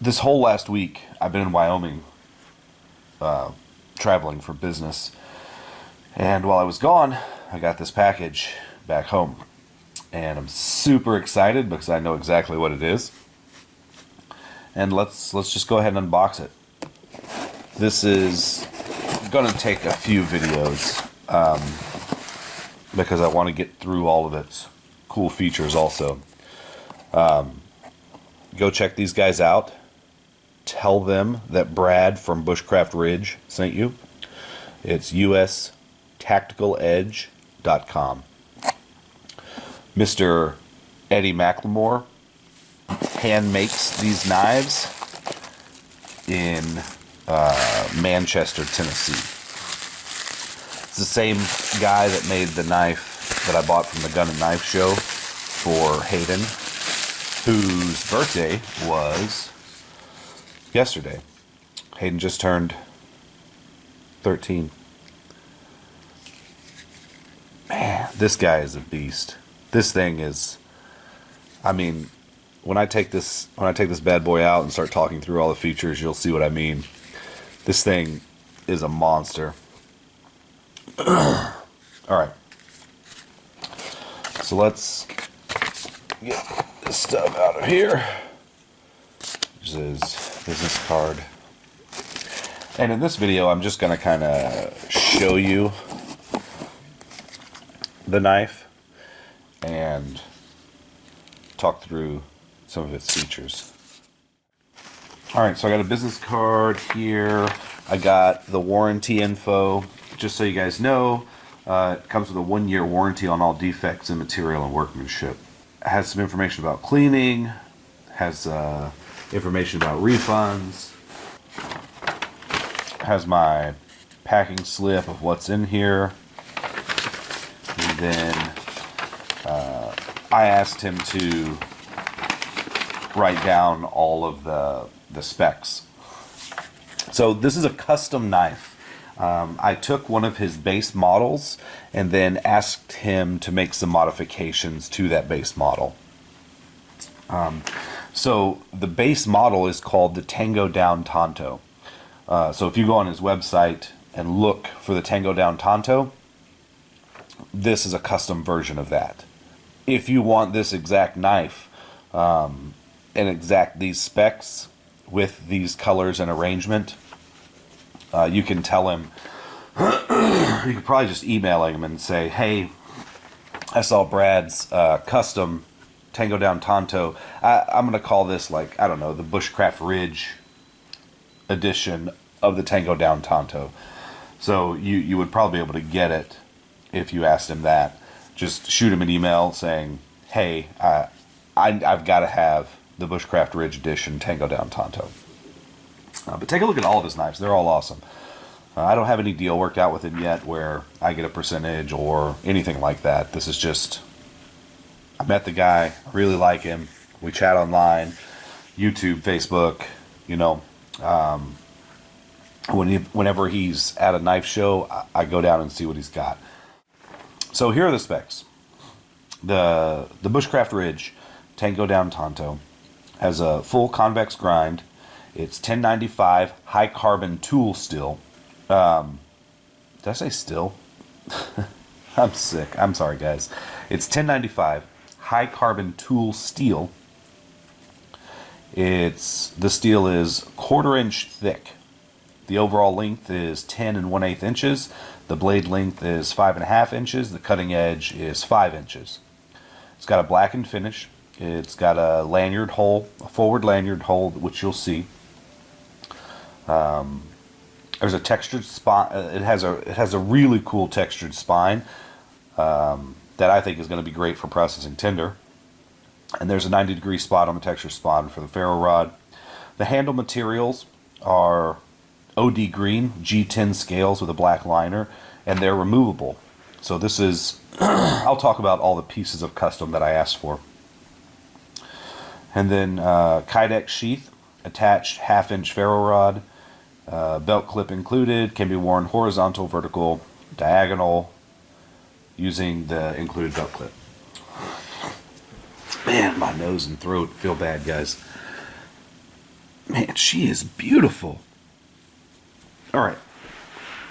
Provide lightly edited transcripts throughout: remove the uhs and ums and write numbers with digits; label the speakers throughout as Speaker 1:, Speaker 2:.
Speaker 1: this whole last week, I've been in Wyoming, traveling for business. And while I was gone, I got this package back home. And I'm super excited because I know exactly what it is. And let's just go ahead and unbox it. This is going to take a few videos because I want to get through all of its cool features also. Go check these guys out. Tell them that Brad from Bushcraft Ridge sent you. It's USTacticaledge.com. Mr. Eddie McLemore hand makes these knives in Manchester, Tennessee. It's the same guy that made the knife that I bought from the Gun and Knife Show for Hayden, whose birthday was yesterday. Hayden just turned 13. Man, this guy is a beast. This thing is, I mean, when I take this bad boy out and start talking through all the features, you'll see what I mean. This thing is a monster. All right. So let's get this stuff out of here. This is business card. And in this video, I'm just going to kind of show you the knife and talk through some of its features. Alright, so I got a business card here. I got the warranty info. Just so you guys know, it comes with a 1-year warranty on all defects in material and workmanship. It has some information about cleaning, has information about refunds, has my packing slip of what's in here, and then I asked him to write down all of the specs. So this is a custom knife. I took one of his base models and then asked him to make some modifications to that base model. So the base model is called the Tango Down Tonto. So if you go on his website and look for the Tango Down Tonto, this is a custom version of that. If you want this exact knife and exact these specs with these colors and arrangement, you can tell him, you could probably just email him and say, hey, I saw Brad's custom Tango Down Tonto. I'm going to call this, like, I don't know, the Bushcraft Ridge edition of the Tango Down Tonto. So you would probably be able to get it if you asked him that. Just shoot him an email saying, hey, I've got to have the Bushcraft Ridge edition Tango Down Tonto. But take a look at all of his knives. They're all awesome. I don't have any deal worked out with him yet where I get a percentage or anything like that. This is just, I met the guy, I really like him. We chat online, YouTube, Facebook, you know. Whenever he's at a knife show, I go down and see what he's got. So here are the specs. The Bushcraft Ridge Tango Down Tonto has a full convex grind. It's 1095 high carbon tool steel. Did I say steel? I'm sick. I'm sorry, guys. It's 1095 high carbon tool steel. The steel is 1/4 inch thick. The overall length is 10 1/8 inches. The blade length is 5.5 inches. The cutting edge is 5 inches. It's got a blackened finish. It's got a lanyard hole, a forward lanyard hole, which you'll see. There's a textured spine. It has a really cool textured spine that I think is going to be great for processing tinder. And there's a 90-degree spot on the texture spine for the ferro rod. The handle materials are OD green G10 scales with a black liner, and they're removable. So this is, I'll talk about all the pieces of custom that I asked for. And then Kydex sheath, attached 1/2 inch ferro rod, belt clip included, can be worn horizontal, vertical, diagonal, using the included belt clip. Man, my nose and throat feel bad, guys. Man, she is beautiful. All right,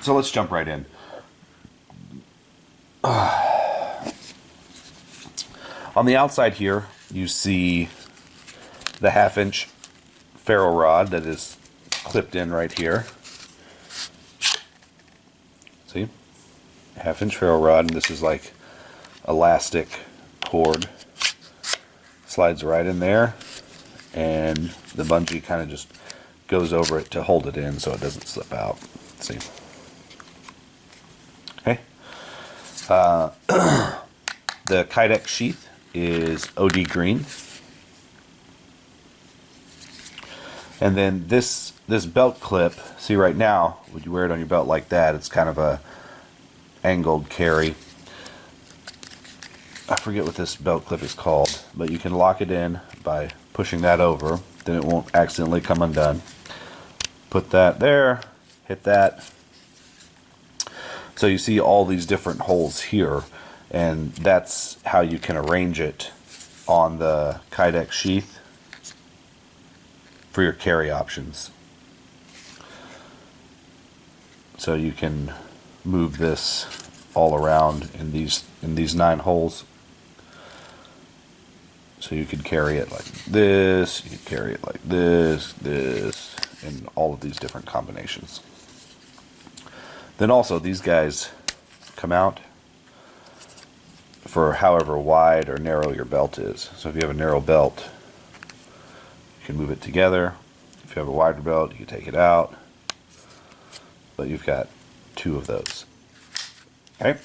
Speaker 1: so let's jump right in. On the outside here, you see the 1/2-inch ferro rod that is clipped in right here. See? 1/2-inch ferro rod, and this is like elastic cord. Slides right in there, and the bungee kind of just goes over it to hold it in so it doesn't slip out. See? Okay. The Kydex sheath is OD green. And then this belt clip, see right now, when you wear it on your belt like that, it's kind of a angled carry. I forget what this belt clip is called, but you can lock it in by pushing that over, then it won't accidentally come undone. Put that there, hit that. So you see all these different holes here, and that's how you can arrange it on the Kydex sheath for your carry options. So you can move this all around in these 9 holes. So you could carry it like this, you could carry it like this, and all of these different combinations. Then also these guys come out for however wide or narrow your belt is. So if you have a narrow belt, you can move it together. If you have a wider belt, you can take it out. But you've got 2 of those. Okay?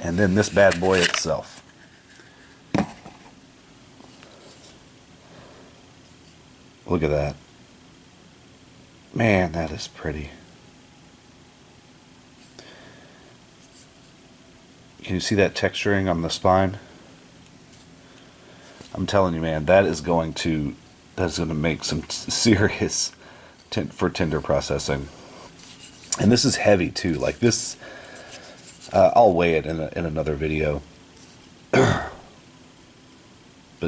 Speaker 1: And then this bad boy itself. Look at that. Man, that is pretty. Can you see that texturing on the spine? I'm telling you, man, that's going to make some serious for tinder processing. And this is heavy too. Like this, I'll weigh it in another video. But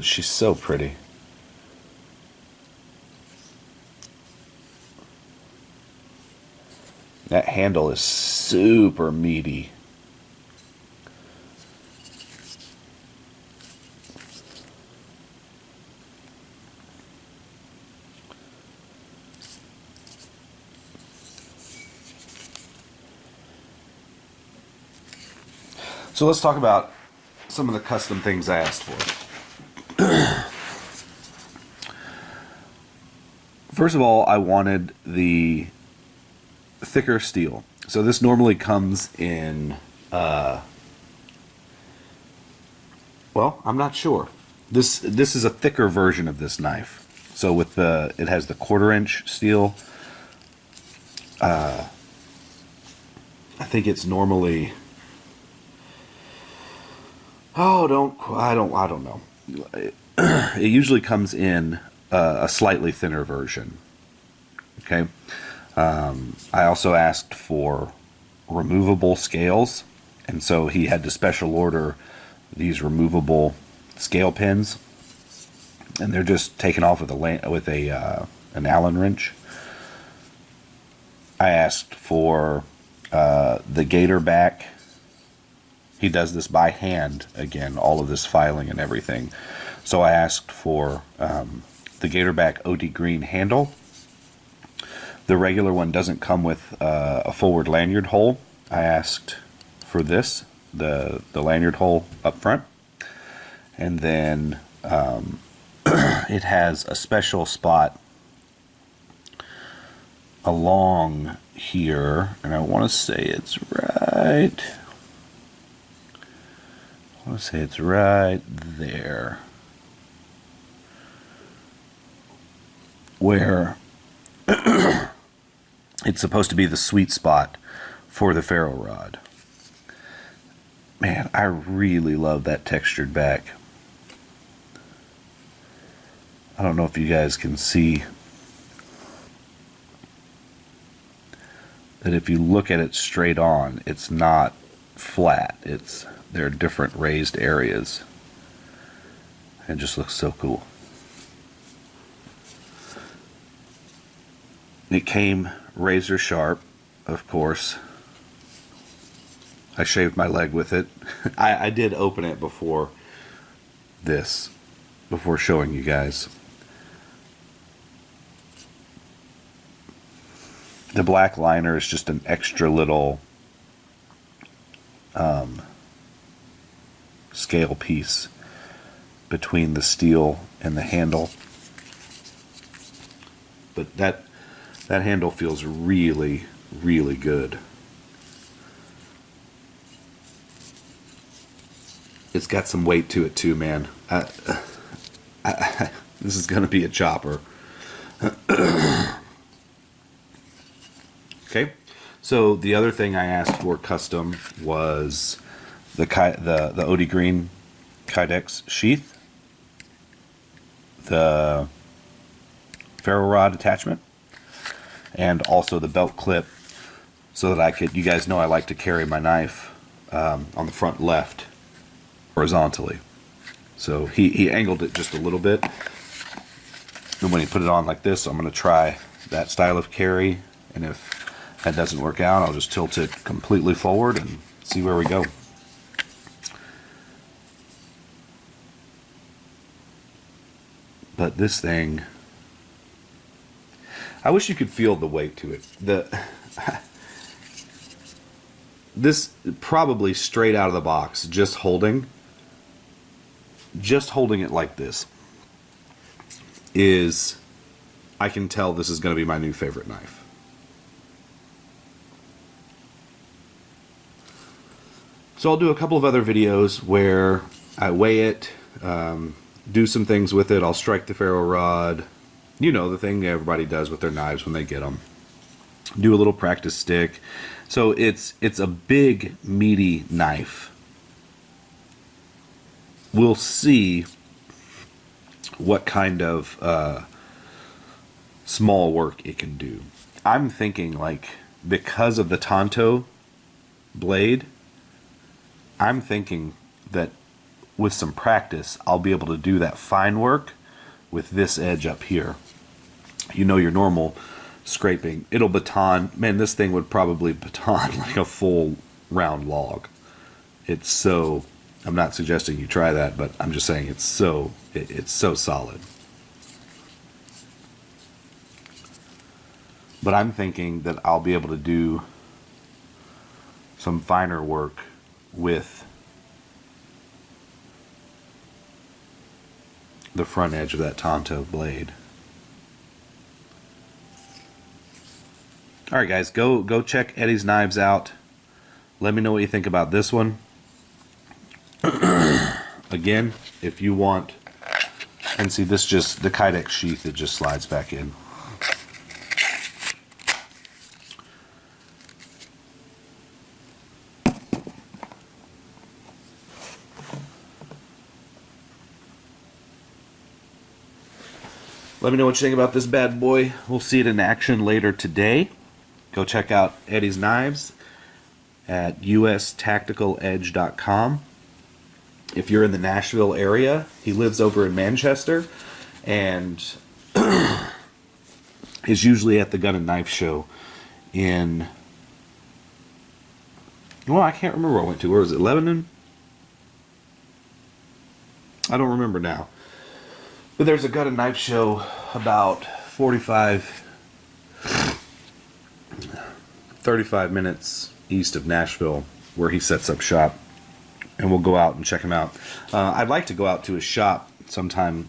Speaker 1: she's so pretty. That handle is super meaty. So let's talk about some of the custom things I asked for. First of all, I wanted the thicker steel. So this normally comes in, well, I'm not sure. This is a thicker version of this knife. So with it has the 1/4-inch steel. I think it's normally, I don't know. It usually comes in a slightly thinner version. Okay. I also asked for removable scales, and so he had to special order these removable scale pins, and they're just taken off with an Allen wrench. I asked for the gator back. He does this by hand, again, all of this filing and everything. So I asked for the Gatorback OD Green handle. The regular one doesn't come with a forward lanyard hole. I asked for this, the lanyard hole up front. And then it has a special spot along here, and I want to say it's right there, where it's supposed to be the sweet spot for the ferro rod. Man, I really love that textured back. I don't know if you guys can see that if you look at it straight on, it's not flat. There are different raised areas. It just looks so cool. It came razor sharp, of course. I shaved my leg with it. I did open it before showing you guys. The black liner is just an extra little scale piece between the steel and the handle. But that handle feels really, really good. It's got some weight to it too, man. This is going to be a chopper. Okay, so the other thing I asked for custom was the OD Green Kydex sheath, the ferro rod attachment, and also the belt clip, so that I could, you guys know I like to carry my knife on the front left horizontally. So he angled it just a little bit, and when he put it on like this, I'm going to try that style of carry, and if that doesn't work out, I'll just tilt it completely forward and see where we go. But this thing, I wish you could feel the weight to it. This probably straight out of the box, just holding it like this is, I can tell this is going to be my new favorite knife. So I'll do a couple of other videos where I weigh it, do some things with it. I'll strike the ferro rod. You know, the thing everybody does with their knives when they get them. Do a little practice stick. So it's a big, meaty knife. We'll see what kind of small work it can do. I'm thinking, like, because of the Tonto blade, I'm thinking that with some practice, I'll be able to do that fine work with this edge up here. You know, your normal scraping, it'll baton. Man, this thing would probably baton like a full round log. It's so, I'm not suggesting you try that, but I'm just saying it's so solid. But I'm thinking that I'll be able to do some finer work with the front edge of that Tonto blade. Alright guys, go check Eddie's knives out. Let me know what you think about this one. Again, if you want, and see, this just, the Kydex sheath, it just slides back in. Let me know what you think about this bad boy. We'll see it in action later today. Go check out Eddie's Knives at ustacticaledge.com. If you're in the Nashville area, he lives over in Manchester and is usually at the Gun and Knife Show in, well, I can't remember where I went to. Where was it? Lebanon? I don't remember now. But there's a Gun and Knife Show about 35 minutes east of Nashville where he sets up shop. And we'll go out and check him out. I'd like to go out to his shop sometime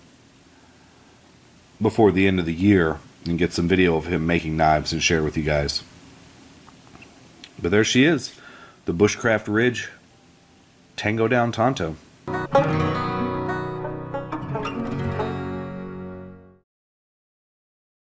Speaker 1: before the end of the year and get some video of him making knives and share with you guys. But there she is, the Bushcraft Ridge Tango Down Tonto.